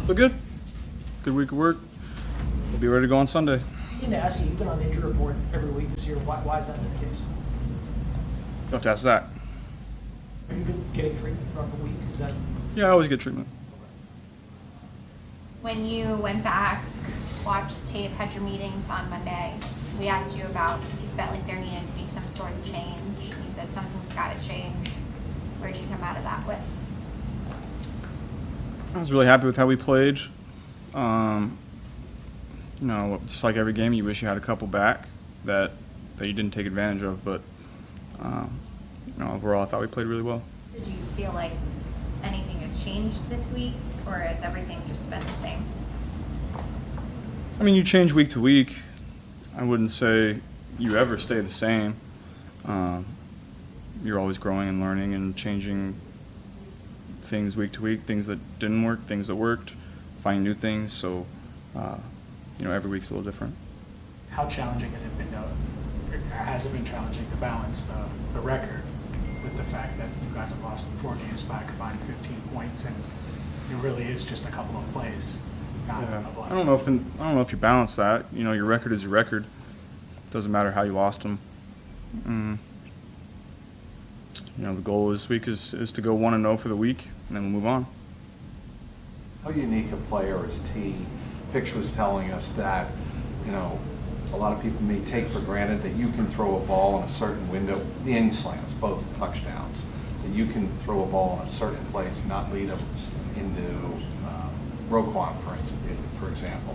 But good. Good week of work. We'll be ready to go on Sunday. I need to ask you, you've been on the injury report every week this year. Why is that the case? You'll have to ask Zach. Have you been getting treatment throughout the week? Is that Yeah, I always get treatment. When you went back, watched tape, had your meetings on Monday, we asked you about if you felt like there needed to be some sort of change. You said something's got to change. Where'd you come out of that with? I was really happy with how we played. Just like every game, you wish you had a couple back that you didn't take advantage of. But overall, I thought we played really well. So do you feel like anything has changed this week, or has everything just been the same? I mean, you change week to week. I wouldn't say you ever stay the same. You're always growing and learning and changing things week to week, things that didn't work, things that worked, finding new things. So, every week's a little different. how challenging has it been challenging to balance the record with the fact that you guys have lost 4 games by a combined 15 points, and it really is just a couple of plays. I don't know if you balance that. Your record is your record. Doesn't matter how you lost them. The goal this week is to go 1-0 for the week, and then we'll move on. How unique a player is T? Pitch was telling us that, a lot of people may take for granted that you can throw a ball in a certain window, the in slants, both touchdowns, that you can throw a ball in a certain place and not lead them into Roquan, for example.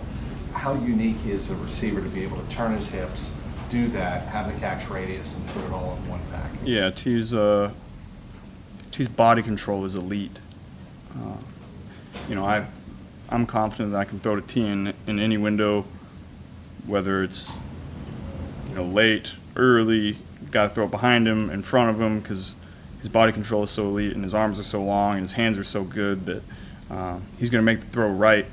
How unique is a receiver to be able to turn his hips, do that, have the catch radius, and put it all in one package? Yeah, T's body control is elite. I'm confident that I can throw to T in any window, whether it's late, early. Got to throw it behind him, in front of him, because his body control is so elite and his arms are so long and his hands are so good that he's going to make the throw right.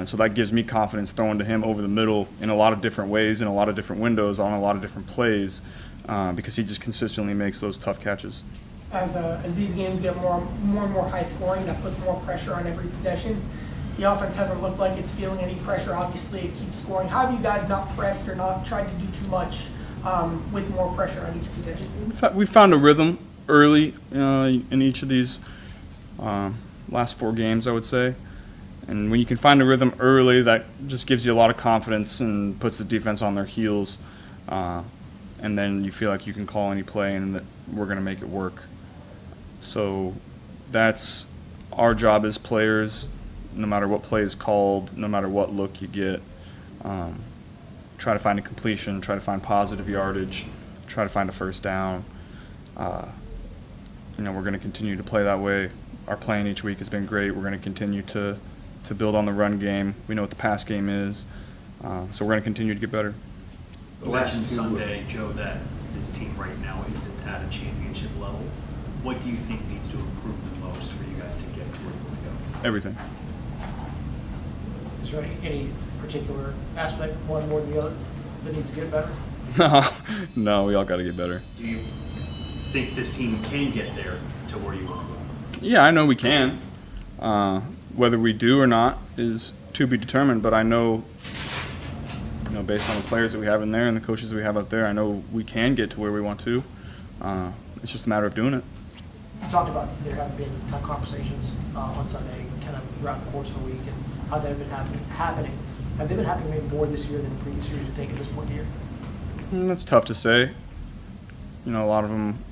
So that gives me confidence throwing to him over the middle in a lot of different ways, in a lot of different windows, on a lot of different plays, because he just consistently makes those tough catches. As these games get more and more high scoring, that puts more pressure on every possession. The offense hasn't looked like it's feeling any pressure. Obviously, it keeps scoring. How have you guys not pressed or not tried to do too much with more pressure on each possession? We found a rhythm early in each of these last 4 games, I would say. And when you can find a rhythm early, that just gives you a lot of confidence and puts the defense on their heels. And then you feel like you can call any play and that we're going to make it work. So that's our job as players, no matter what play is called, no matter what look you get. Try to find a completion, try to find positive yardage, try to find a first down. We're going to continue to play that way. Our playing each week has been great. We're going to continue to build on the run game. We know what the pass game is. So we're going to continue to get better. You mentioned Sunday, Joe, that this team right now isn't at a championship level. What do you think needs to improve the most for you guys to get to where you want to go? Everything. Is there any particular aspect, one more than the other, that needs to get better? No, we all got to get better. Do you think this team can get there to where you want to go? Yeah, I know we can. Whether we do or not is to be determined, but I know, based on the players that we have in there and the coaches that we have up there, I know we can get to where we want to. It's just a matter of doing it. You talked about there have been tough conversations on Sunday, kind of throughout the course of the week, and how they've been happening. Have they been happening maybe more this year than previous years, you think, at this point in the year? That's tough to say. A lot of them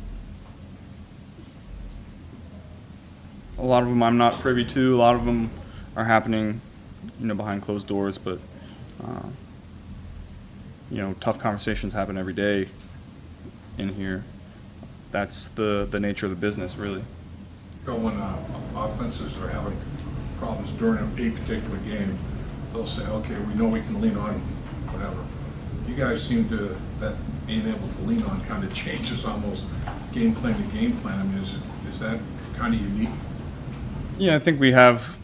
I'm not privy to. A lot of them are happening, behind closed doors. But tough conversations happen every day in here. That's the nature of the business, really. When offenses are having problems during a particular game, they'll say, okay, we know we can lean on whatever. You guys seem to, that being able to lean on kind of changes almost game plan to game plan. I mean, is that kind of unique? Yeah, I think we have,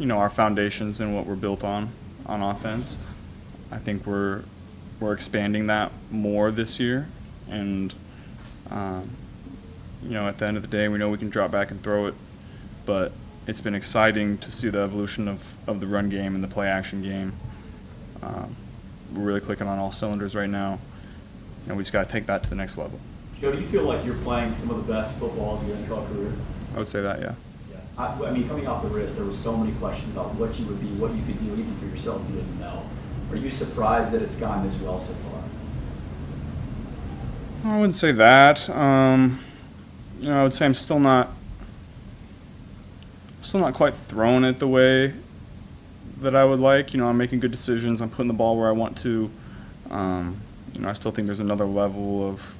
our foundations and what we're built on offense. I think we're expanding that more this year, and at the end of the day, we know we can drop back and throw it, but it's been exciting to see the evolution of the run game and the play action game. We're really clicking on all cylinders right now, and we just got to take that to the next level. Joe, do you feel like you're playing some of the best football of your NFL career? I would say that, yeah. I mean, coming off the wrist, there were so many questions about what you would be, what you could do, even for yourself, you didn't know. Are you surprised that it's gone this well so far? I wouldn't say that. I would say I'm still not quite throwing it the way that I would like. I'm making good decisions. I'm putting the ball where I want to. I still think there's another level of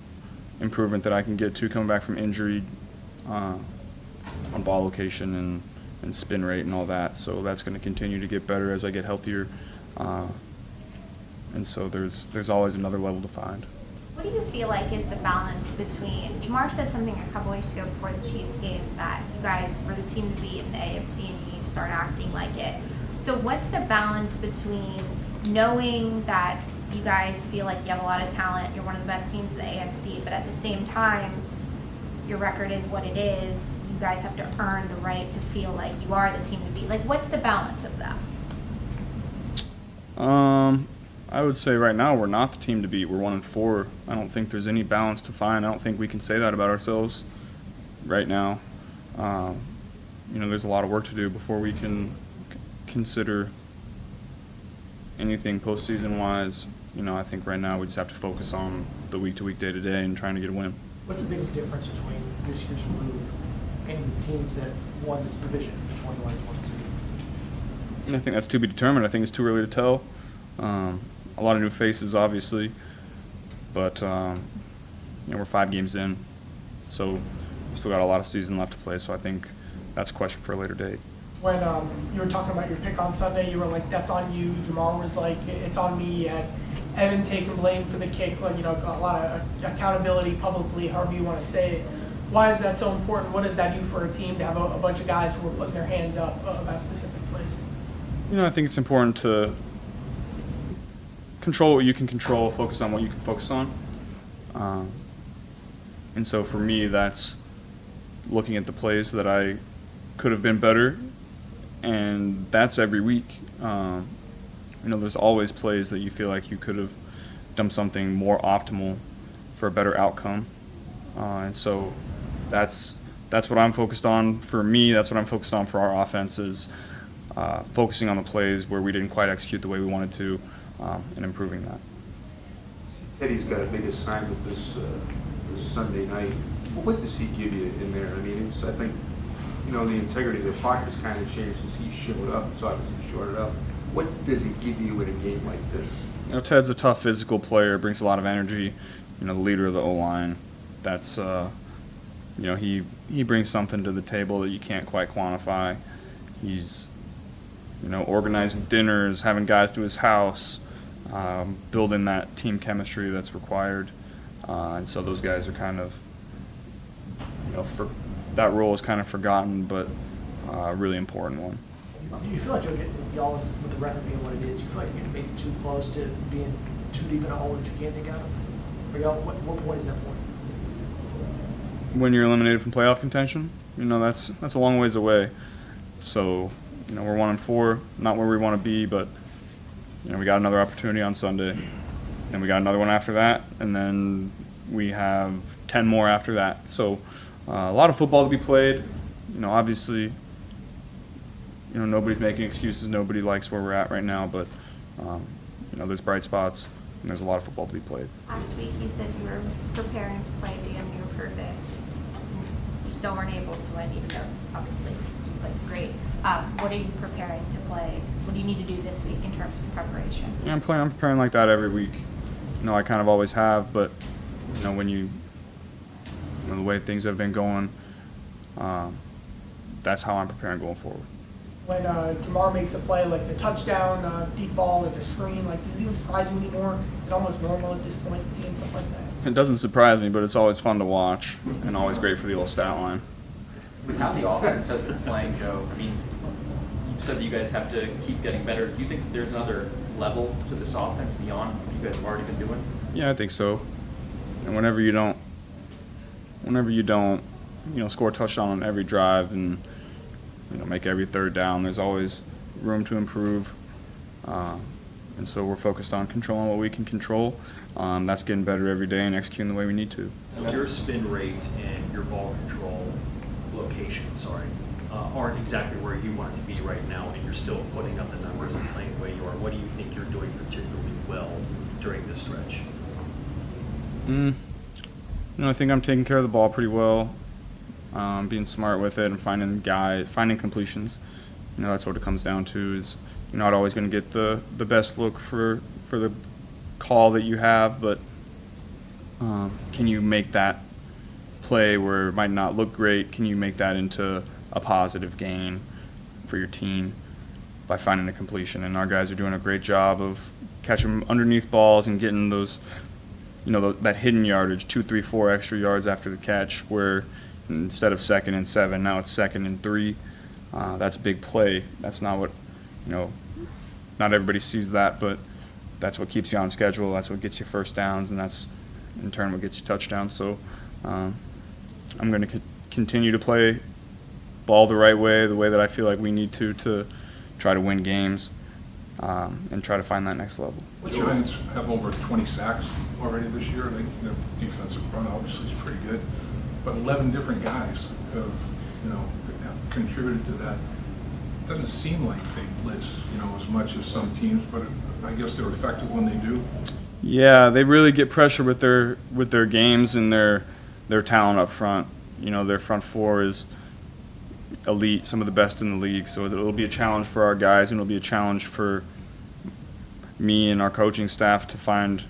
improvement that I can get to coming back from injury on ball location and spin rate and all that. So that's going to continue to get better as I get healthier. And so there's always another level to find. What do you feel like is the balance between, Jamar said something a couple weeks ago before the Chiefs game that you guys were the team to beat in the AFC and you need to start acting like it. So what's the balance between knowing that you guys feel like you have a lot of talent, you're one of the best teams in the AFC, but at the same time, your record is what it is, you guys have to earn the right to feel like you are the team to beat. Like, what's the balance of that? I would say right now we're not the team to beat. We're 1-4. I don't think there's any balance to find. I don't think we can say that about ourselves right now. There's a lot of work to do before we can consider anything postseason wise. I think right now we just have to focus on the week-to-week, day-to-day, and trying to get a win. What's the biggest difference between this year's group and the teams that won the division in 2021-22? I think that's to be determined. I think it's too early to tell. A lot of new faces, obviously, but we're 5 games in, so we still got a lot of season left to play. So I think that's a question for a later date. When you were talking about your pick on Sunday, you were like, "That's on you." Jamar was like, "It's on me." You had Evan taking blame for the kick, a lot of accountability publicly, however you want to say it. Why is that so important? What does that do for a team to have a bunch of guys who are putting their hands up about specific plays? I think it's important to control what you can control, focus on what you can focus on. And so for me, that's looking at the plays that I could have been better, and that's every week. There's always plays that you feel like you could have done something more optimal for a better outcome. And so that's what I'm focused on for me. That's what I'm focused on for our offenses, focusing on the plays where we didn't quite execute the way we wanted to, and improving that. Teddy's got a big assignment this Sunday night. What does he give you in there? I mean, I think, the integrity of the pocket has kind of changed since he showed up. It's obviously shorted up. What does he give you in a game like this? Ted's a tough physical player, brings a lot of energy. The leader of the O-line. That's, he brings something to the table that you can't quite quantify. He's, organizing dinners, having guys to his house, building that team chemistry that's required. And so those guys are kind of, that role is kind of forgotten, but a really important one. Do you feel like you'll get, y'all, with the record being what it is, you feel like you're getting maybe too close to being too deep in a hole that you can't dig out of? Or y'all, what point is that point? When you're eliminated from playoff contention, that's a long ways away. So, we're 1-4, not where we want to be, but we got another opportunity on Sunday, then we got another one after that, and then we have 10 more after that. So, a lot of football to be played. Obviously, nobody's making excuses. Nobody likes where we're at right now, but there's bright spots and there's a lot of football to be played. Last week you said you were preparing to play damn near perfect. You still weren't able to win, even though obviously you played great. What are you preparing to play? What do you need to do this week in terms of preparation? Yeah, I'm preparing like that every week. I kind of always have, but when the way things have been going, that's how I'm preparing going forward. When Jamar makes a play like the touchdown, deep ball, like the screen, does it even surprise you anymore? It's almost normal at this point, seeing stuff like that. It doesn't surprise me, but it's always fun to watch and always great for the old stat line. With how the offense has been playing, Joe, you said that you guys have to keep getting better. Do you think there's another level to this offense beyond what you guys have already been doing? Yeah, I think so. And whenever you don't, score a touchdown on every drive, and make every third down. There's always room to improve. And so we're focused on controlling what we can control. That's getting better every day and executing the way we need to. Your spin rate and your ball control location, aren't exactly where you want it to be right now, and you're still putting up the numbers and playing the way you are. What do you think you're doing particularly well during this stretch? I think I'm taking care of the ball pretty well, being smart with it and finding completions. That's what it comes down to. Is you're not always going to get the best look for the call that you have, but can you make that play where it might not look great? Can you make that into a positive gain for your team by finding a completion? And our guys are doing a great job of catching underneath balls and getting those, that hidden yardage, 2, 3, 4 extra yards after the catch, where instead of 2nd and 7, now it's 2nd and 3. That's a big play. That's not what, not everybody sees that, but that's what keeps you on schedule. That's what gets you first downs, and that's in turn what gets you touchdowns. So I'm going to continue to play ball the right way, the way that I feel like we need to try to win games and try to find that next level. The Giants have over 20 sacks already this year. Their defensive front obviously is pretty good, but 11 different guys have contributed to that. It doesn't seem like they blitz as much as some teams, but I guess they're effective when they do. Yeah, they really get pressure with their games and their talent up front. Their front four is elite, some of the best in the league. So it'll be a challenge for our guys, and it'll be a challenge for me and our coaching staff to find,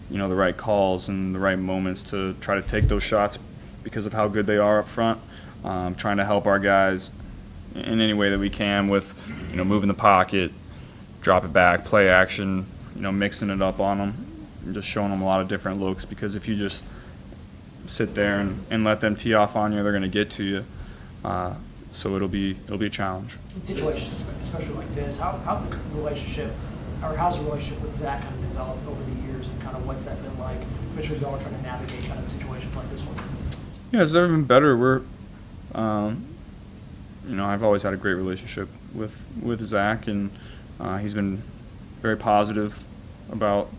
the right calls and the right moments to try to take those shots because of how good they are up front. Trying to help our guys in any way that we can with, moving the pocket, drop it back, play action, mixing it up on them, and just showing them a lot of different looks. Because if you just sit there and let them tee off on you, they're going to get to you. So it'll be a challenge. In situations, especially like this, how's the relationship with Zach kind of developed over the years, and kind of what's that been like, especially as y'all are trying to navigate kind of situations like this one? Yeah, it's never been better. We're, I've always had a great relationship with Zach, and he's been very positive about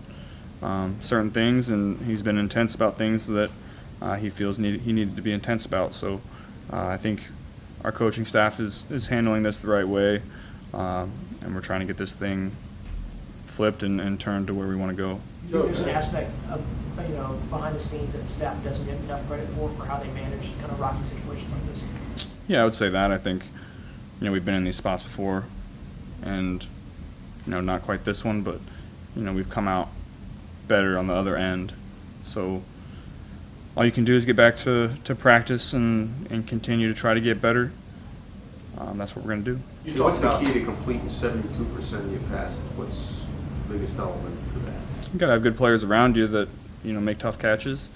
certain things, and he's been intense about things that he feels he needed to be intense about. So I think our coaching staff is handling this the right way, and we're trying to get this thing flipped and turned to where we want to go. Do you think there's an aspect of behind the scenes that the staff doesn't get enough credit for how they manage kind of rocky situations like this? Yeah, I would say that. I think we've been in these spots before, and not quite this one, but we've come out better on the other end. So all you can do is get back to practice and continue to try to get better. That's what we're going to do. So what's the key to completing 72% of your passes? What's the biggest element to that? You got to have good players around you that make tough catches.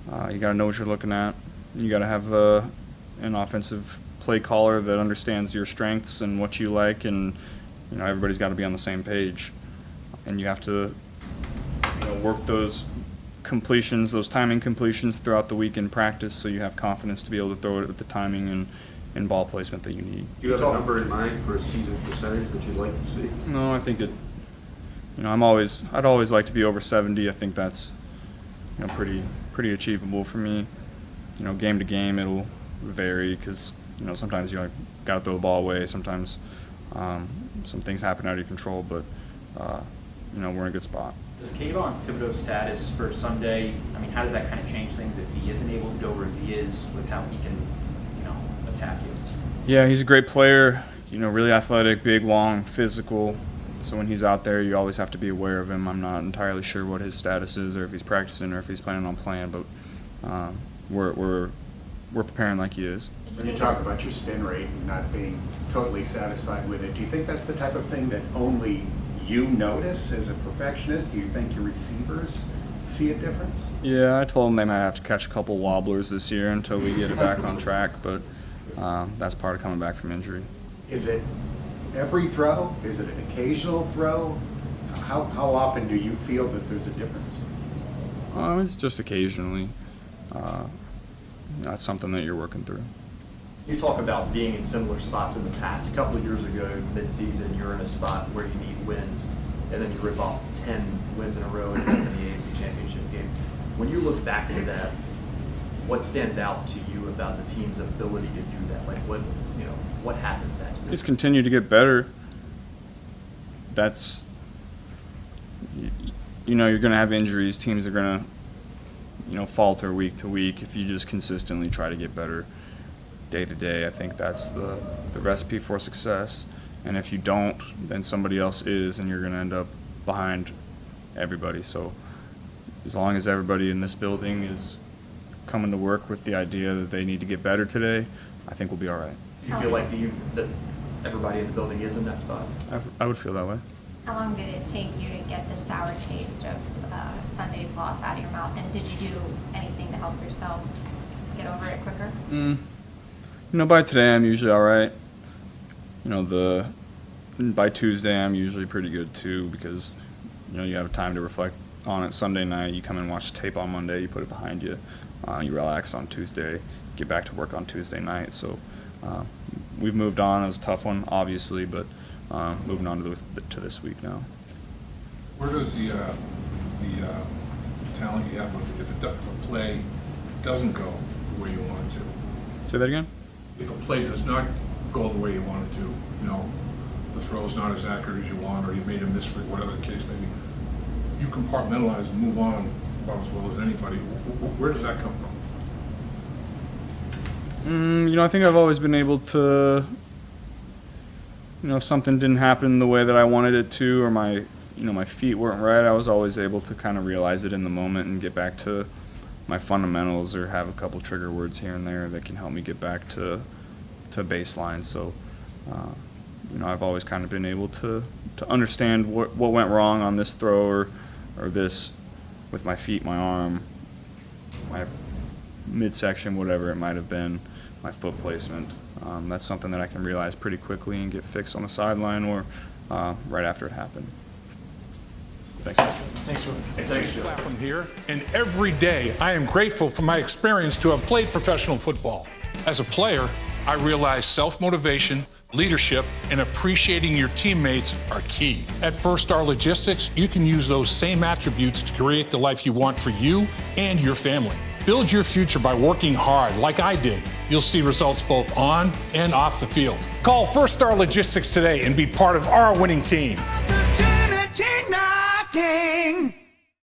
You got to know what you're looking at. You got to have an offensive play caller that understands your strengths and what you like, and everybody's got to be on the same page. And you have to work those completions, those timing completions throughout the week in practice, so you have confidence to be able to throw it with the timing and ball placement that you need. Do you have a number in mind for a season percentage that you'd like to see? No, I think I'd always like to be over 70. I think that's pretty achievable for me. Game to game it'll vary because sometimes you got to throw the ball away. Sometimes some things happen out of your control, but we're in a good spot. Does Kayvon Thibodeau's status for Sunday, how does that kind of change things if he isn't able to go where he is with how he can, attack you? Yeah, he's a great player, really athletic, big, long, physical. So when he's out there, you always have to be aware of him. I'm not entirely sure what his status is or if he's practicing or if he's planning on playing, but we're preparing like he is. When you talk about your spin rate and not being totally satisfied with it, do you think that's the type of thing that only you notice as a perfectionist? Do you think your receivers see a difference? Yeah, I told them they might have to catch a couple wobblers this year until we get it back on track, but that's part of coming back from injury. Is it every throw? Is it an occasional throw? How often do you feel that there's a difference? It's just occasionally. That's something that you're working through. You talk about being in similar spots in the past. A couple of years ago, mid-season, you're in a spot where you need wins, and then you rip off 10 wins in a row in the AFC Championship game. When you look back to that, what stands out to you about the team's ability to do that? Like what happened that year? Just continue to get better. That's, you're going to have injuries. Teams are going to, falter week to week. If you just consistently try to get better day to day, I think that's the recipe for success. And if you don't, then somebody else is, and you're going to end up behind everybody. So as long as everybody in this building is coming to work with the idea that they need to get better today, I think we'll be all right. Do you feel like that everybody in the building is in that spot? I would feel that way. How long did it take you to get the sour taste of Sunday's loss out of your mouth? And did you do anything to help yourself get over it quicker? By today I'm usually all right. By Tuesday I'm usually pretty good too, because you have time to reflect on it. Sunday night you come and watch tape on Monday, you put it behind you, you relax on Tuesday, get back to work on Tuesday night. So we've moved on. It was a tough one, obviously, but moving on to this week now. Where does the talent you have, if a play doesn't go the way you want it to? Say that again? If a play does not go the way you want it to, the throw's not as accurate as you want, or you made a misread, whatever the case may be, you compartmentalize and move on about as well as anybody. Where does that come from? I think I've always been able to, if something didn't happen the way that I wanted it to, or my feet weren't right, I was always able to kind of realize it in the moment and get back to my fundamentals, or have a couple trigger words here and there that can help me get back to baseline. So, I've always kind of been able to understand what went wrong on this throw or this with my feet, my arm, my midsection, whatever it might have been, my foot placement. That's something that I can realize pretty quickly and get fixed on the sideline or right after it happened. Thanks, guys. Thanks, Joe. Thanks, Joe. Clapham here, and every day I am grateful for my experience to have played professional football. As a player, I realize self-motivation, leadership, and appreciating your teammates are key. At First Star Logistics, you can use those same attributes to create the life you want for you and your family. Build your future by working hard like I did. You'll see results both on and off the field. Call First Star Logistics today and be part of our winning team. Knocking.